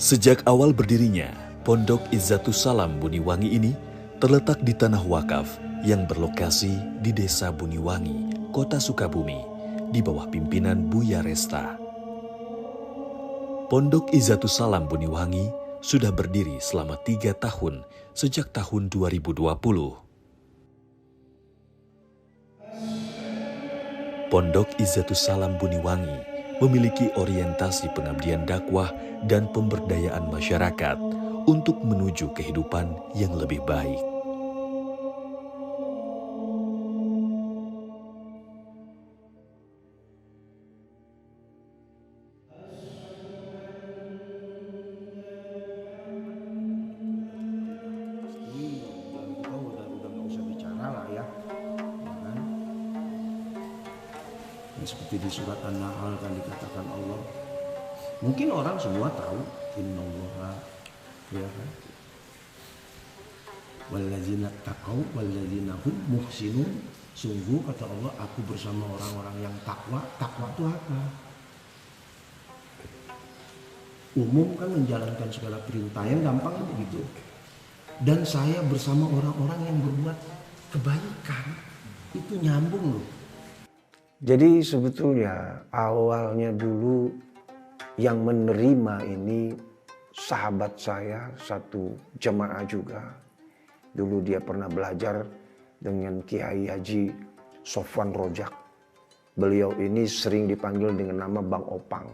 Sejak awal berdirinya, Pondok Izzatus Salam Buniwangi ini terletak di tanah wakaf yang berlokasi di Desa Buniwangi, Kota Sukabumi, di bawah pimpinan Buya Resta. Pondok Izzatus Salam Buniwangi sudah berdiri selama 3 tahun sejak tahun 2020. Pondok Izzatus Salam Buniwangi memiliki orientasi pengabdian dakwah dan pemberdayaan masyarakat untuk menuju kehidupan yang lebih baik. Seperti di surat An-Nahl kan dikatakan Allah. Mungkin orang semua tahu innallaha ya kan. Walladzina taqau walladzina hum muhsinun. Sungguh kata Allah, aku bersama orang-orang yang takwa. Takwa itu apa? Umum kan menjalankan segala perintah, yang gampang kan begitu. Dan saya bersama orang-orang yang berbuat kebaikan. Itu nyambung loh. Jadi sebetulnya awalnya dulu yang menerima ini sahabat saya, satu jemaah juga. Dulu dia pernah belajar dengan Kiai Haji Sofwan Rojak. Beliau ini sering dipanggil dengan nama Bang Opang.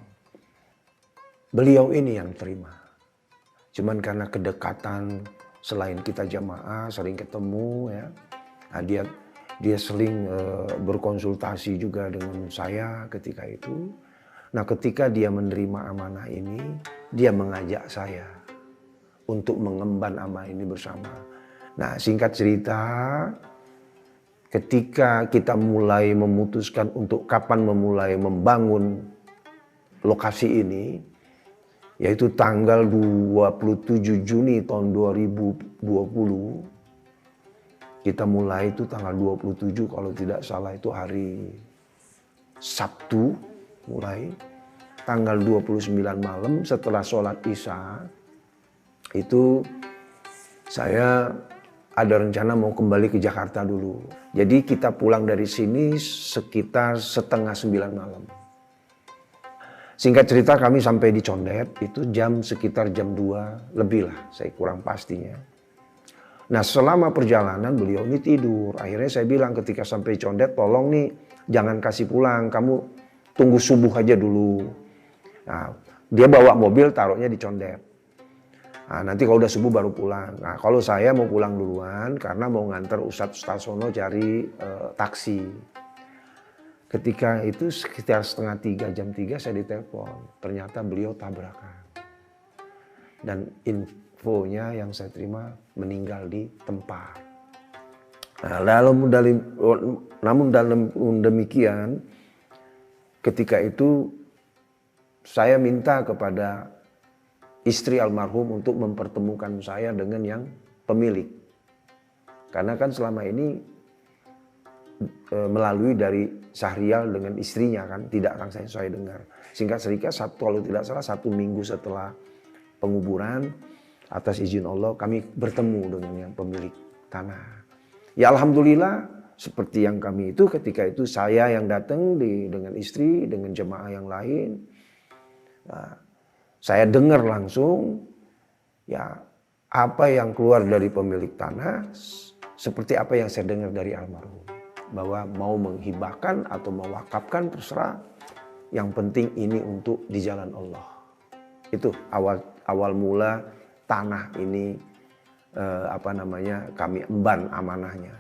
Beliau ini yang terima. Cuman karena kedekatan, selain kita jemaah sering ketemu ya. Nah, dia sering berkonsultasi juga dengan saya ketika itu. Nah, ketika dia menerima amanah ini, dia mengajak saya untuk mengemban amanah ini bersama. Nah, singkat cerita, ketika kita mulai memutuskan untuk kapan memulai membangun lokasi ini, yaitu tanggal 27 Juni tahun 2020, kita mulai itu tanggal 27 kalau tidak salah itu hari Sabtu mulai. Tanggal 29 malam setelah sholat Isya itu saya ada rencana mau kembali ke Jakarta dulu. Jadi kita pulang dari sini sekitar 8:30 malam. Singkat cerita kami sampai di Condet itu sekitar jam 2 lebih lah, saya kurang pastinya. Nah, selama perjalanan beliau ini tidur. Akhirnya saya bilang ketika sampai Condet, tolong nih jangan kasih pulang, kamu tunggu subuh aja dulu. Nah, dia bawa mobil taruhnya di Condet. Nah, nanti kalau udah subuh baru pulang. Nah, kalau saya mau pulang duluan karena mau nganter Ustadz Stasono cari taksi. Ketika itu sekitar setengah 3, jam 3 saya ditelepon. Ternyata beliau tabrakan. Dan infonya yang saya terima meninggal di tempat. Nah, namun dalam demikian, ketika itu saya minta kepada istri almarhum untuk mempertemukan saya dengan yang pemilik. Karena kan selama ini melalui dari Syahrial dengan istrinya kan, tidak akan saya dengar. Singkat cerita, kalau tidak salah 1 minggu setelah penguburan, atas izin Allah kami bertemu dengan yang pemilik tanah. Ya alhamdulillah seperti yang kami itu ketika itu saya yang datang dengan istri, dengan jemaah yang lain. Nah, saya dengar langsung ya apa yang keluar dari pemilik tanah seperti apa yang saya dengar dari almarhum. Bahwa mau menghibahkan atau mewakafkan terserah. Yang penting ini untuk di jalan Allah. Itu awal mula tanah ini kami emban amanahnya.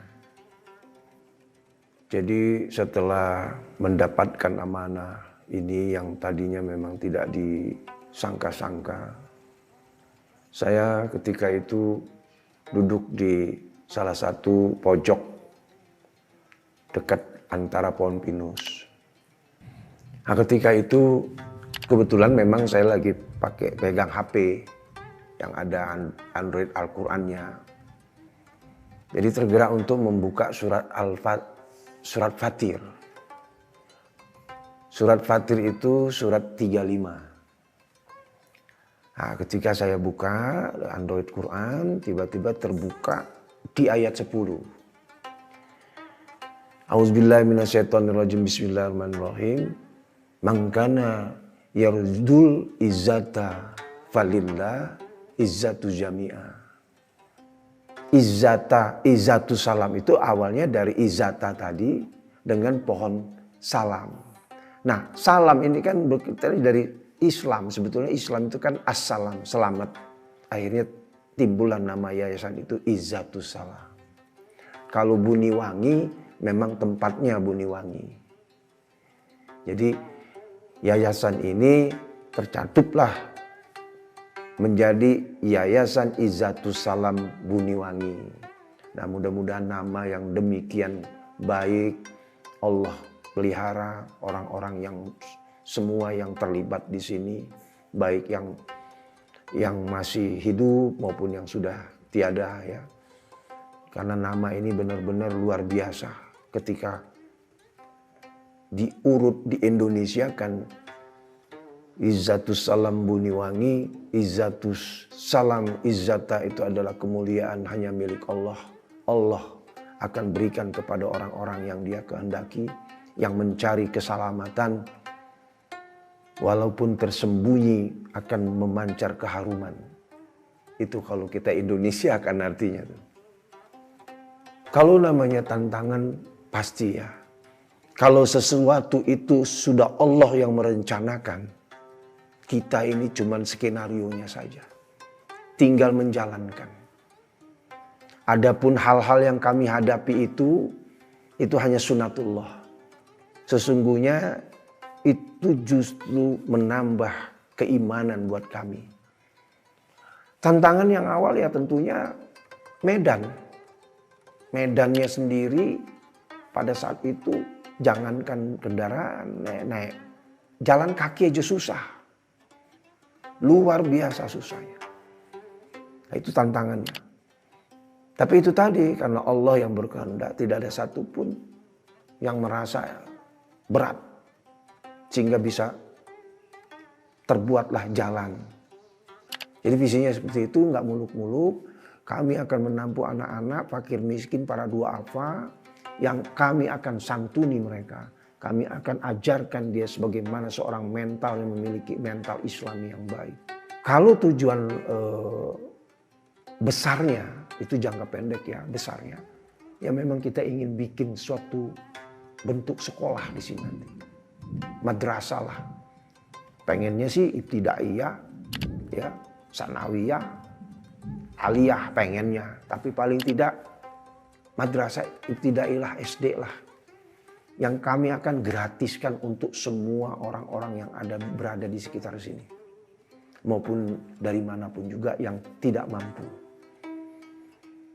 Jadi setelah mendapatkan amanah ini yang tadinya memang tidak disangka-sangka, saya ketika itu duduk di salah satu pojok dekat antara pohon pinus. Nah, ketika itu kebetulan memang saya lagi pegang HP yang ada Android Al-Qurannya. Jadi tergerak untuk membuka surat Fatir. Surat Fatir itu surat 35. Nah, ketika saya buka Android Quran, tiba-tiba terbuka di ayat 10. A'udzubillahi minasyaitonirrajim, bismillahirrahmanirrahim. Man kana yarjul izzata falillah izzatu jami'ah. Izzatu salam itu awalnya dari izzata tadi dengan pohon salam. Nah, salam ini kan dari Islam. Sebetulnya Islam itu kan assalam, selamat. Akhirnya timbullah nama yayasan itu Izzatus Salam. Kalau Buniwangi memang tempatnya Buniwangi. Jadi yayasan ini tercatuplah menjadi Yayasan Izzatus Salam Buniwangi. Nah, mudah-mudahan nama yang demikian baik Allah pelihara orang-orang yang semua yang terlibat di sini, baik yang masih hidup maupun yang sudah tiada ya. Karena nama ini benar-benar luar biasa. Ketika diurut di Indonesia kan Izzatus Salam Buniwangi, Izzatus Salam, Izzata itu adalah kemuliaan hanya milik Allah. Allah akan berikan kepada orang-orang yang Dia kehendaki, yang mencari keselamatan. Walaupun tersembunyi akan memancar keharuman. Itu kalau kita Indonesia kan artinya. Kalau namanya tantangan pasti ya. Kalau sesuatu itu sudah Allah yang merencanakan, kita ini cuman skenarionya saja. Tinggal menjalankan. Adapun hal-hal yang kami hadapi itu hanya sunatullah. Sesungguhnya itu justru menambah keimanan buat kami. Tantangan yang awal ya tentunya medan. Medannya sendiri pada saat itu jangankan kendaraan, naik jalan kaki aja susah. Luar biasa susahnya. Nah, itu tantangannya. Tapi itu tadi karena Allah yang berkehendak, tidak ada satupun yang merasa berat. Sehingga bisa terbuatlah jalan. Jadi visinya seperti itu, nggak muluk-muluk. Kami akan menampung anak-anak fakir miskin para duafa yang kami akan santuni mereka. Kami akan ajarkan dia sebagaimana seorang mental yang memiliki mental Islami yang baik. Kalau tujuan besarnya, itu jangka pendek ya besarnya. Ya memang kita ingin bikin suatu bentuk sekolah di sini nanti. Madrasah lah. Pengennya sih ibtidaiyah, ya, sanawiyah, aliyah pengennya. Tapi paling tidak madrasah ibtidaiyah SD lah. Yang kami akan gratiskan untuk semua orang-orang yang berada di sekitar sini. Maupun dari manapun juga yang tidak mampu.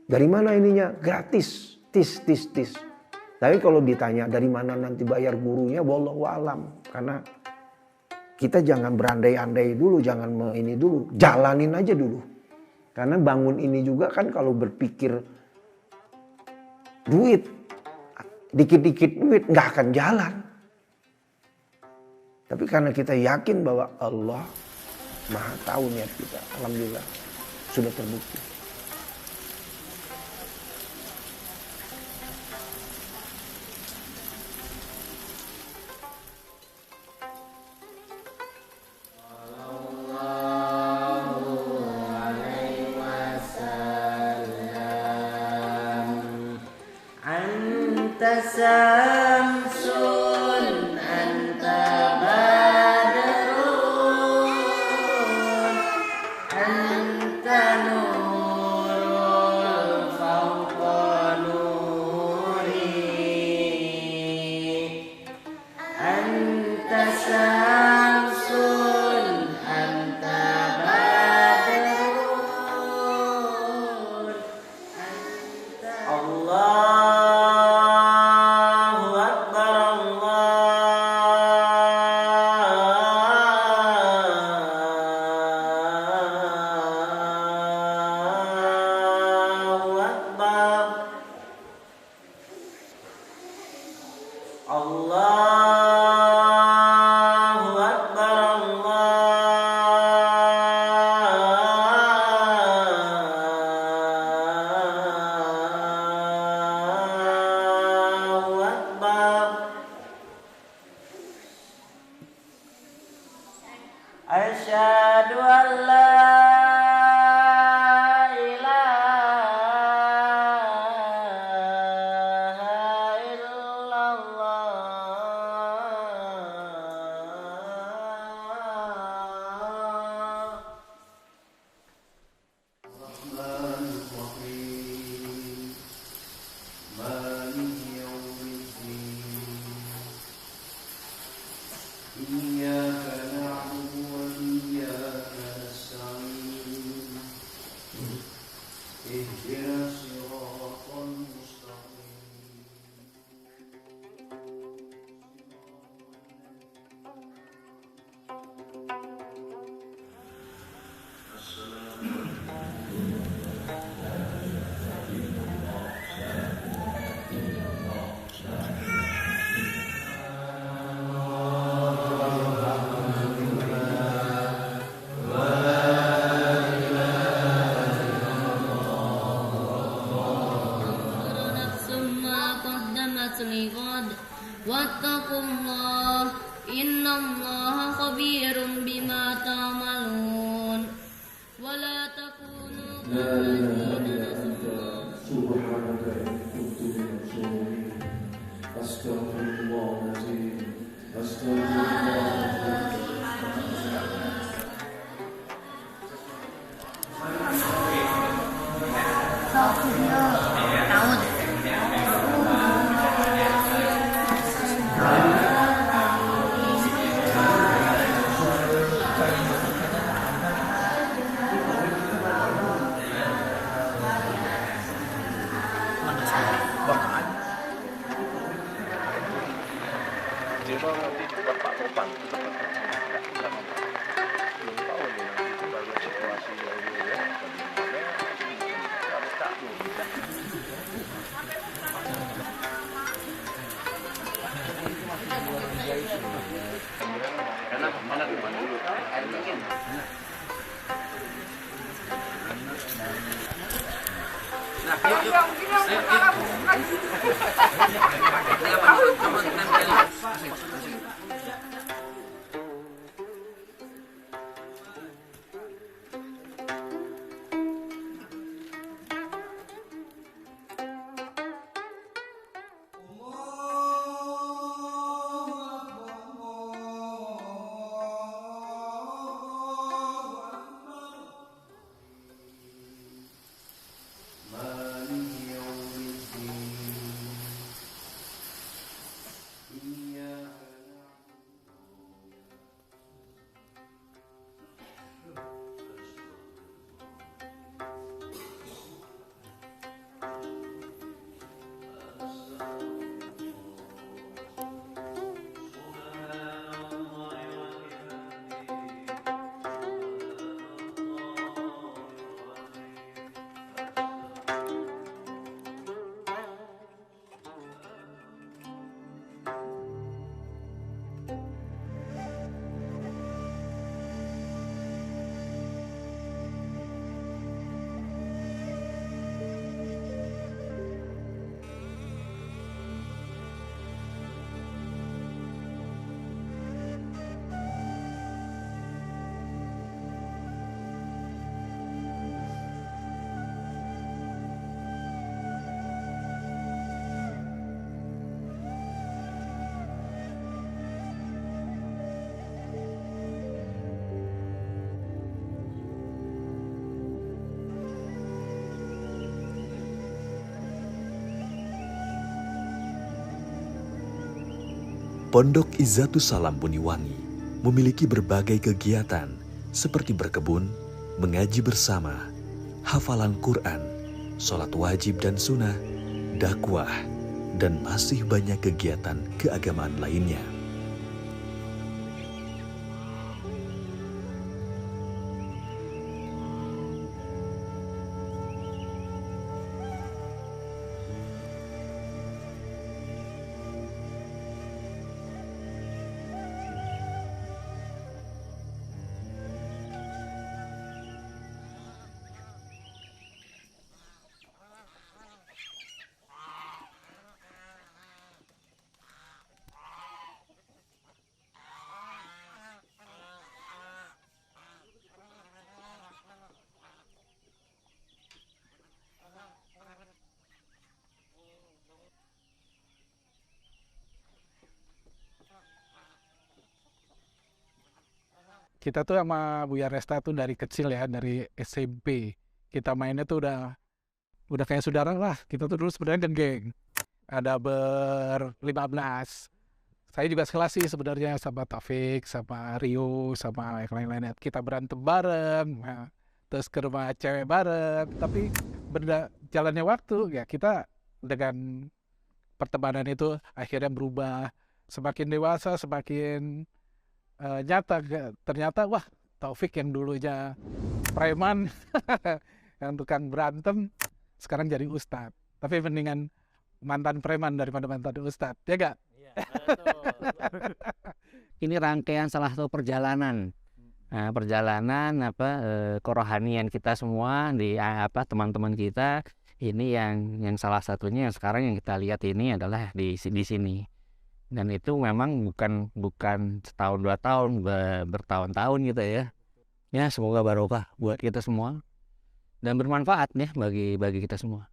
Dari mana ininya? Gratis. Tis. Tapi kalau ditanya dari mana nanti bayar gurunya, wallahu alam. Karena kita jangan berandai-andai dulu, jangan ini dulu. Jalanin aja dulu. Karena bangun ini juga kan kalau berpikir duit, dikit-dikit duit nggak akan jalan. Tapi karena kita yakin bahwa Allah Maha tahu niat kita, alhamdulillah sudah terbukti. Samsun anta badrun anta nurul fawqa nuri anta samsun anta badrun anta Allah Asyhadu an la ilaha illallah. Wattaqullah innallaha khabirum bima ta'malun wala takunu kallazina nasullah subhanaka inni kuntu minadh dhalimin astaghfirullahaladzim Pondok Izzatus Salam Buniwangi memiliki berbagai kegiatan seperti berkebun, mengaji bersama, hafalan Quran, sholat wajib dan sunnah, dakwah, dan masih banyak kegiatan keagamaan lainnya. Kita tuh sama Buya Resta tuh dari kecil ya, dari SMP. Kita mainnya tuh udah kayak saudara lah. Kita tuh dulu sebenarnya geng. Ada ber-15. Saya juga sekelas sih sebenarnya sama Taufik, sama Rio, sama yang lain-lainnya. Kita berantem bareng, nah, terus ke rumah cewek bareng. Tapi jalannya waktu ya kita dengan pertemanan itu akhirnya berubah. Semakin dewasa, semakin nyata. Ternyata wah Taufik yang dulunya preman, yang tukang berantem, sekarang jadi ustadz. Tapi mendingan mantan preman daripada mantan ustadz, ya gak? Ini rangkaian salah satu perjalanan, perjalanan kerohanian kita semua di teman-teman kita. Ini yang salah satunya yang sekarang yang kita lihat ini adalah di sini. Dan itu memang bukan setahun 2 tahun, bertahun-tahun gitu ya. Ya semoga barokah buat kita semua dan bermanfaat ya bagi kita semua.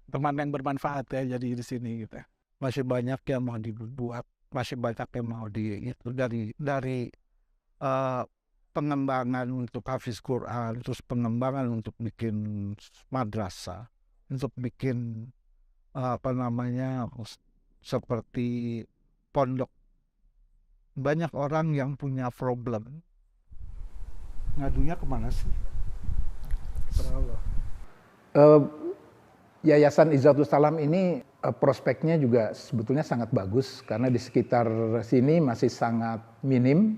Teman yang bermanfaat ya jadi di sini gitu. Masih banyak yang mau dibuat, masih banyak yang mau dari pengembangan untuk hafiz Quran, terus pengembangan untuk bikin madrasah, untuk bikin seperti pondok. Banyak orang yang punya problem, ngadunya kemana sih? Yayasan Izzatus Salam ini prospeknya juga sebetulnya sangat bagus karena di sekitar sini masih sangat minim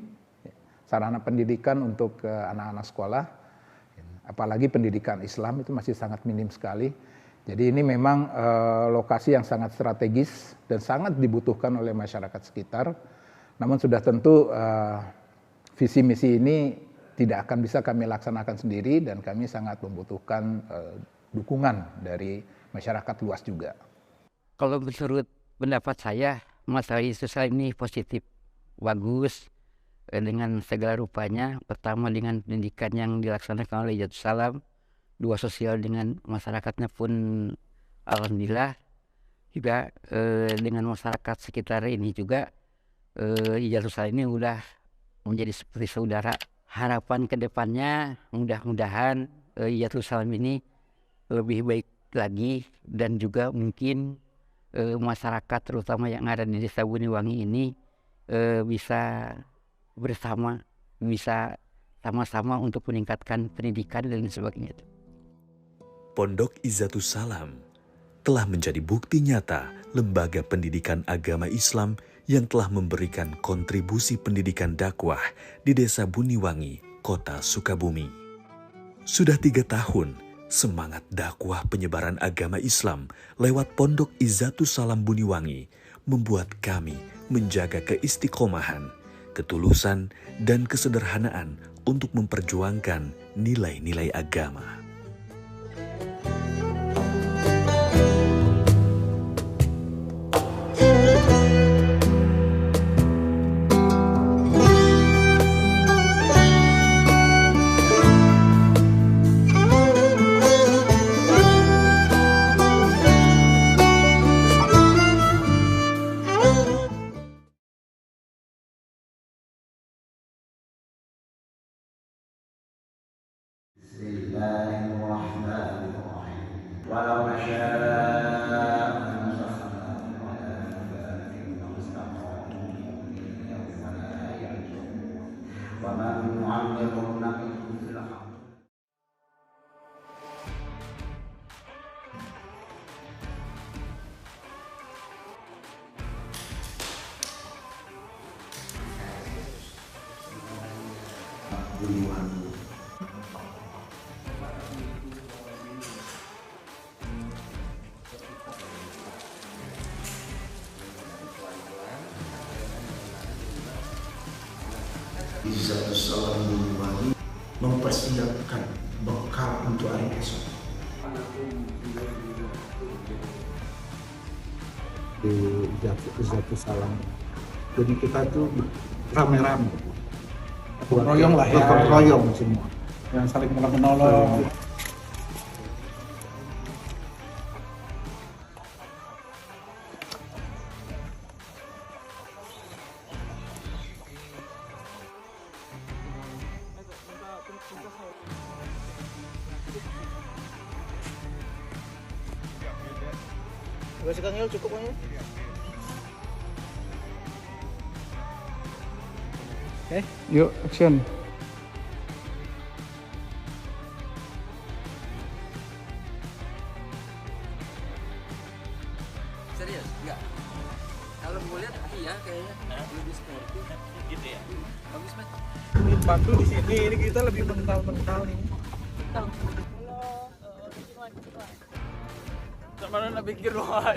sarana pendidikan untuk anak-anak sekolah, apalagi pendidikan Islam itu masih sangat minim sekali. Jadi ini memang lokasi yang sangat strategis dan sangat dibutuhkan oleh masyarakat sekitar. Namun sudah tentu visi misi ini tidak akan bisa kami laksanakan sendiri dan kami sangat membutuhkan dukungan dari masyarakat luas juga. Kalau menurut pendapat saya, masalah sosial ini positif, bagus dengan segala rupanya. Pertama dengan pendidikan yang dilaksanakan oleh Izzatus Salam, 2 sosial dengan masyarakatnya pun alhamdulillah, juga dengan masyarakat sekitar ini juga Izzatus Salam ini udah menjadi seperti saudara. Harapan kedepannya mudah-mudahan Izzatus Salam ini lebih baik lagi dan juga mungkin masyarakat terutama yang ada di Desa Buniwangi ini bisa bersama, bisa sama-sama untuk meningkatkan pendidikan dan sebagainya. Pondok Izzatus Salam telah menjadi bukti nyata lembaga pendidikan agama Islam yang telah memberikan kontribusi pendidikan dakwah di Desa Buniwangi, Kota Sukabumi. Sudah 3 tahun semangat dakwah penyebaran agama Islam lewat Pondok Izzatus Salam Buniwangi membuat kami menjaga keistiqomahan, ketulusan, dan kesederhanaan untuk memperjuangkan nilai-nilai agama. Walau Izzatus Salam Buniwangi mempersiapkan bekal untuk hari esok. Di Izzatus Salam. Jadi kita tuh rame-rame. Royong lah ya. Royong semua. Yang saling menolong. Gak sih Kang Yul, cukup Kang Yul. Oke, yuk action. Serius? Enggak. Kalau mau lihat iya kayaknya lebih sporty gitu ya. Bagus banget. Bantu di sini, ini kita lebih mental nih. Sama mana pikir doang.